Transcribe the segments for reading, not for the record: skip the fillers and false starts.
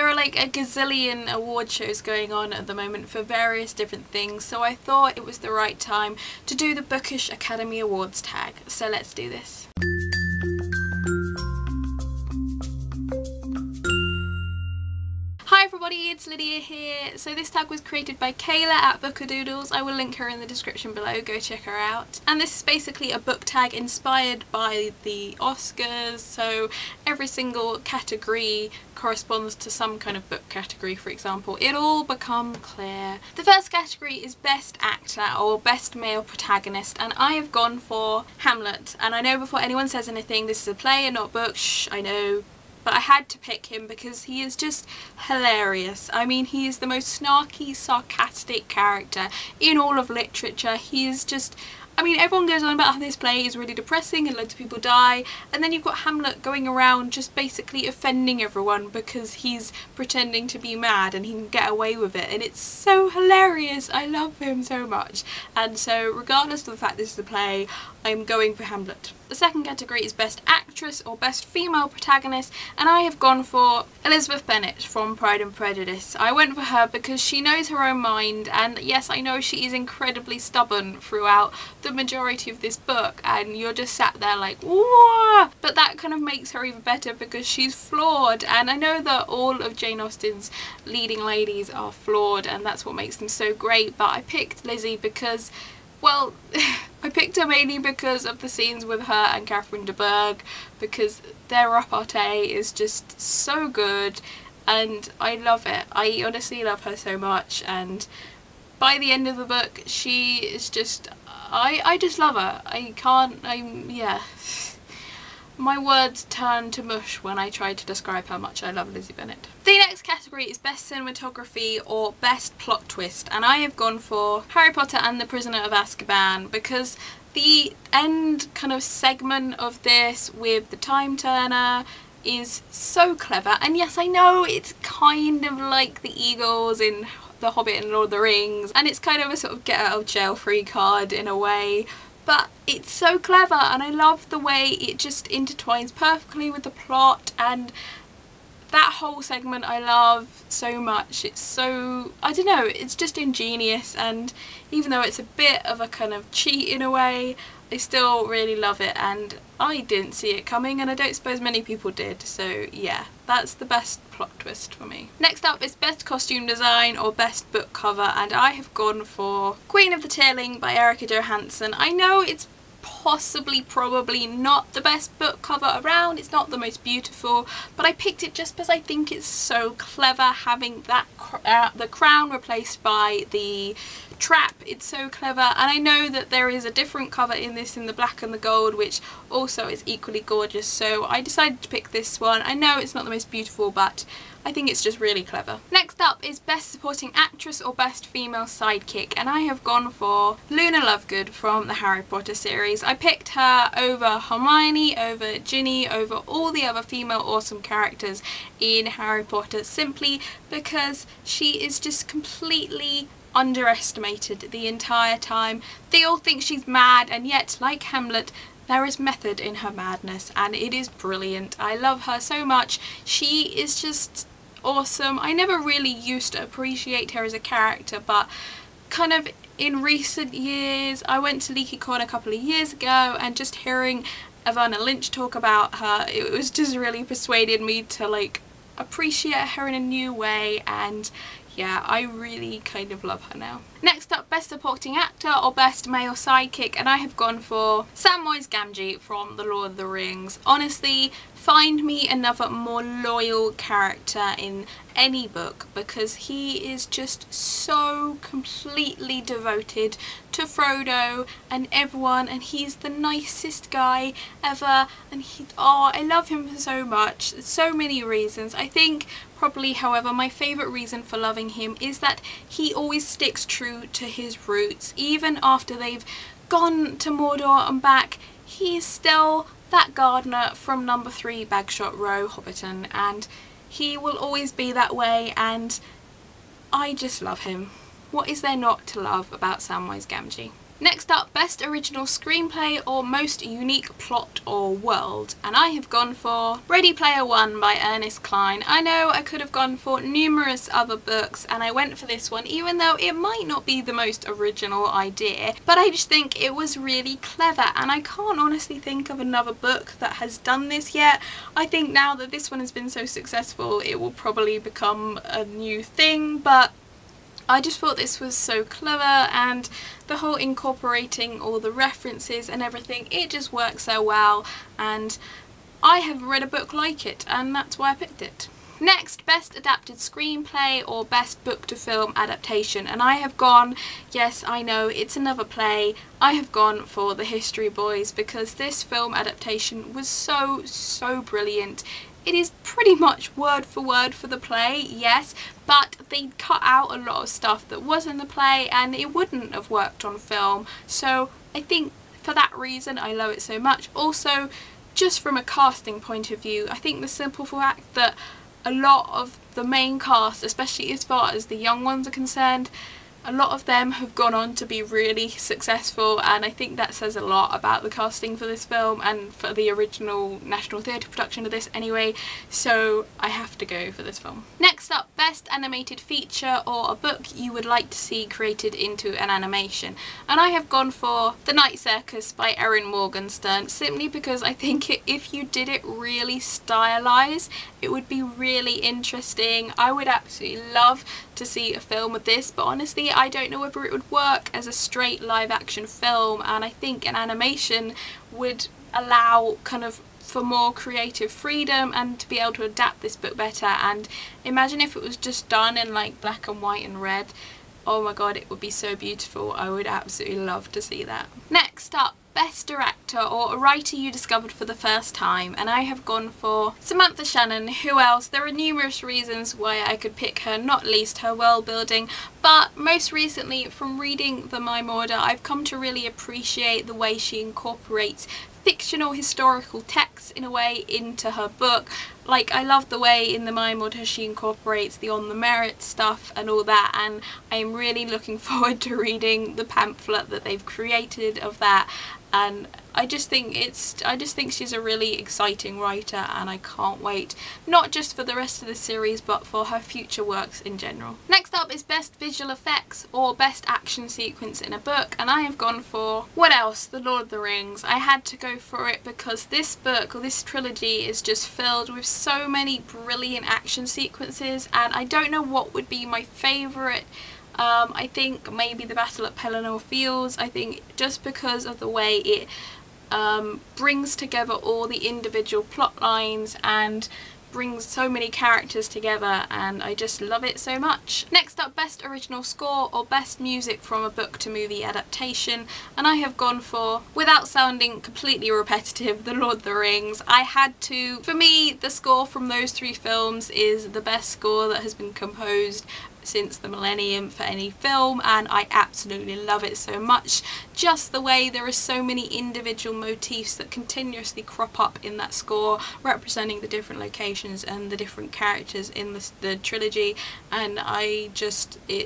there are like a gazillion award shows going on at the moment for various different things, so I thought it was the right time to do the Bookish Academy Awards tag. So let's do this. Hi everybody, it's Lydia here. So this tag was created by Kayla at Bookadoodles. I will link her in the description below, go check her out. And this is basically a book tag inspired by the Oscars, so every single category corresponds to some kind of book category, for example. It'll all become clear. The first category is Best Actor or Best Male Protagonist, and I have gone for Hamlet. And I know before anyone says anything, this is a play and not a book, shh, I know. But I had to pick him because he is just hilarious. I mean, he is the most snarky, sarcastic character in all of literature. He is just... I mean, everyone goes on about how this play is really depressing and loads of people die, and then you've got Hamlet going around just basically offending everyone because he's pretending to be mad and he can get away with it, and it's so hilarious. I love him so much. And so regardless of the fact this is a play, I'm going for Hamlet. The second category is Best Actress or Best Female Protagonist, and I have gone for Elizabeth Bennet from Pride and Prejudice. I went for her because she knows her own mind, and yes, I know she is incredibly stubborn throughout the majority of this book, and you're just sat there like, whoa! But that kind of makes her even better because she's flawed, and I know that all of Jane Austen's leading ladies are flawed and that's what makes them so great, but I picked Lizzie because, well, I picked her mainly because of the scenes with her and Catherine de Bourgh, because their repartee is just so good and I love it. I honestly love her so much, and by the end of the book she is just... I just love her. Yeah. My words turn to mush when I try to describe how much I love Lizzie Bennet. The next category is Best Cinematography or Best Plot Twist, and I have gone for Harry Potter and the Prisoner of Azkaban because the end kind of segment of this with the time turner is so clever. And yes, I know it's kind of like the Eagles in The Hobbit and Lord of the Rings, and it's kind of a sort of get out of jail free card in a way, but it's so clever and I love the way it just intertwines perfectly with the plot, and that whole segment I love so much. It's so, I don't know, it's just ingenious, and even though it's a bit of a kind of cheat in a way, I still really love it, and I didn't see it coming and I don't suppose many people did, so yeah, that's the best plot twist for me. Next up is Best Costume Design or Best Book Cover, and I have gone for Queen of the Tearling by Erica Johansson. I know it's probably not the best book cover around, it's not the most beautiful, but I picked it just because I think it's so clever having that the crown replaced by the trap. It's so clever, and I know that there is a different cover in this in the black and the gold which also is equally gorgeous, so I decided to pick this one. I know it's not the most beautiful, but I think it's just really clever. Next up is Best Supporting Actress or Best Female Sidekick, and I have gone for Luna Lovegood from the Harry Potter series. I picked her over Hermione, over Ginny, over all the other female awesome characters in Harry Potter simply because she is just completely underestimated the entire time. They all think she's mad, and yet, like Hamlet, there is method in her madness and it is brilliant. I love her so much. She is just awesome. I never really used to appreciate her as a character, but kind of in recent years, I went to LeakyCon a couple of years ago, and just hearing Evanna Lynch talk about her, it was just really persuaded me to like appreciate her in a new way, and yeah, I really kind of love her now. Next up, Best Supporting Actor or Best Male Sidekick, and I have gone for Samwise Gamgee from The Lord of the Rings. Honestly, find me another more loyal character in any book, because he is just so completely devoted to Frodo and everyone, and he's the nicest guy ever, and I love him so much. So many reasons. I think probably, however, my favourite reason for loving him is that he always sticks true to his roots. Even after they've gone to Mordor and back, he is still that gardener from number 3 Bagshot Row, Hobbiton, and he will always be that way, and I just love him. What is there not to love about Samwise Gamgee? Next up, Best Original Screenplay or Most Unique Plot or World, and I have gone for Ready Player One by Ernest Cline. I know I could have gone for numerous other books and I went for this one even though it might not be the most original idea, but I just think it was really clever and I can't honestly think of another book that has done this yet. I think now that this one has been so successful it will probably become a new thing, but I just thought this was so clever, and the whole incorporating all the references and everything, it just works so well, and I haven't read a book like it, and that's why I picked it. Next, Best Adapted Screenplay or Best Book to Film Adaptation, and I have gone, yes I know it's another play, I have gone for The History Boys because this film adaptation was so brilliant. It is pretty much word for the play, yes, but they cut out a lot of stuff that was in the play and it wouldn't have worked on film, so I think for that reason I love it so much. Also, just from a casting point of view, I think the simple fact that a lot of the main cast, especially as far as the young ones are concerned, a lot of them have gone on to be really successful, and I think that says a lot about the casting for this film and for the original National Theatre production of this anyway, so I have to go for this film. Next up, Best Animated Feature or a book you would like to see created into an animation, and I have gone for The Night Circus by Erin Morgenstern, simply because I think if you did it really stylized, it would be really interesting. I would absolutely love to see a film with this, but honestly I don't know whether it would work as a straight live action film, and I think an animation would allow kind of for more creative freedom and to be able to adapt this book better. And imagine if it was just done in like black and white and red. Oh my god, it would be so beautiful. I would absolutely love to see that. Next up, Best Director or a writer you discovered for the first time, and I have gone for Samantha Shannon. Who else? There are numerous reasons why I could pick her, not least her world building, but most recently from reading The Mime Order I've come to really appreciate the way she incorporates fictional historical texts in a way into her book. Like, I love the way in The Mime Order she incorporates the on the merit stuff and all that, and I'm really looking forward to reading the pamphlet that they've created of that, and I just think she's a really exciting writer, and I can't wait, not just for the rest of the series but for her future works in general. Next up is Best Visual Effects or Best Action Sequence in a Book, and I have gone for, what else, The Lord of the Rings. I had to go for it because this book, or this trilogy, is just filled with so many brilliant action sequences, and I don't know what would be my favourite. I think maybe the Battle at Pelennor Fields. I think just because of the way it brings together all the individual plot lines and brings so many characters together, and I just love it so much. Next up, Best Original Score or Best Music from a Book to Movie Adaptation, and I have gone for, without sounding completely repetitive, The Lord of the Rings. I had to. For me, the score from those three films is the best score that has been composed since the millennium for any film, and I absolutely love it so much. Just the way there are so many individual motifs that continuously crop up in that score, representing the different locations and the different characters in the trilogy, and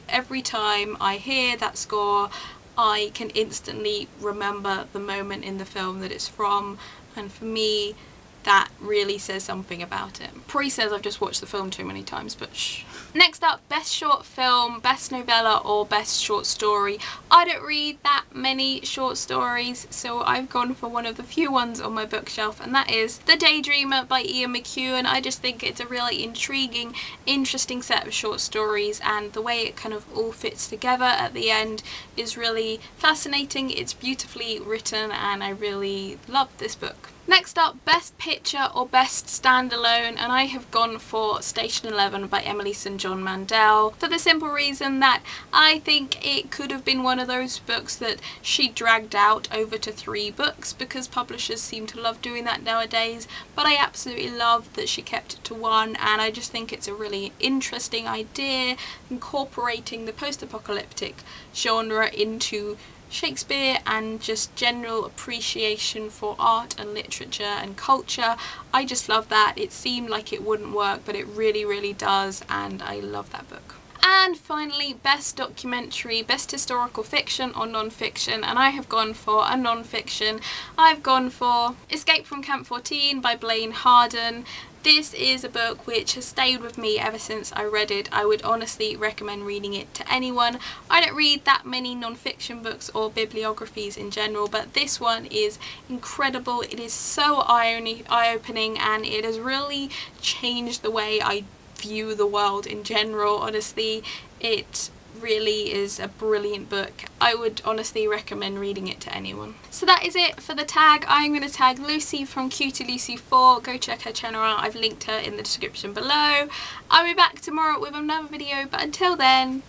every time I hear that score I can instantly remember the moment in the film that it's from, and for me that really says something about it. Probably says I've just watched the film too many times, but shh. Next up, Best Short Film, Best Novella or Best Short Story. I don't read that many short stories, so I've gone for one of the few ones on my bookshelf, and that is The Daydreamer by Ian McEwan. I just think it's a really intriguing, interesting set of short stories, and the way it kind of all fits together at the end is really fascinating. It's beautifully written and I really love this book. Next up, Best Picture or Best Standalone, and I have gone for Station 11 by Emily St. John Mandel, for the simple reason that I think it could have been one of those books that she dragged out over to 3 books, because publishers seem to love doing that nowadays, but I absolutely love that she kept it to 1, and I just think it's a really interesting idea, incorporating the post-apocalyptic genre into Shakespeare and just general appreciation for art and literature and culture. I just love that. It seemed like it wouldn't work, but it really, really does, and I love that book. And finally, best documentary, best historical fiction or non-fiction, and I have gone for a non-fiction. I've gone for Escape from Camp 14 by Blaine Harden. This is a book which has stayed with me ever since I read it. I would honestly recommend reading it to anyone. I don't read that many non-fiction books or bibliographies in general, but this one is incredible. It is so eye-opening, and it has really changed the way I view the world in general. Honestly, it really is a brilliant book. I would honestly recommend reading it to anyone. So that is it for the tag. I'm going to tag Lucy from Q2Lucy4. Go check her channel out. I've linked her in the description below. I'll be back tomorrow with another video, but until then,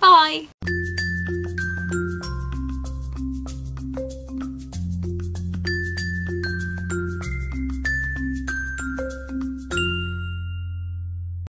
bye!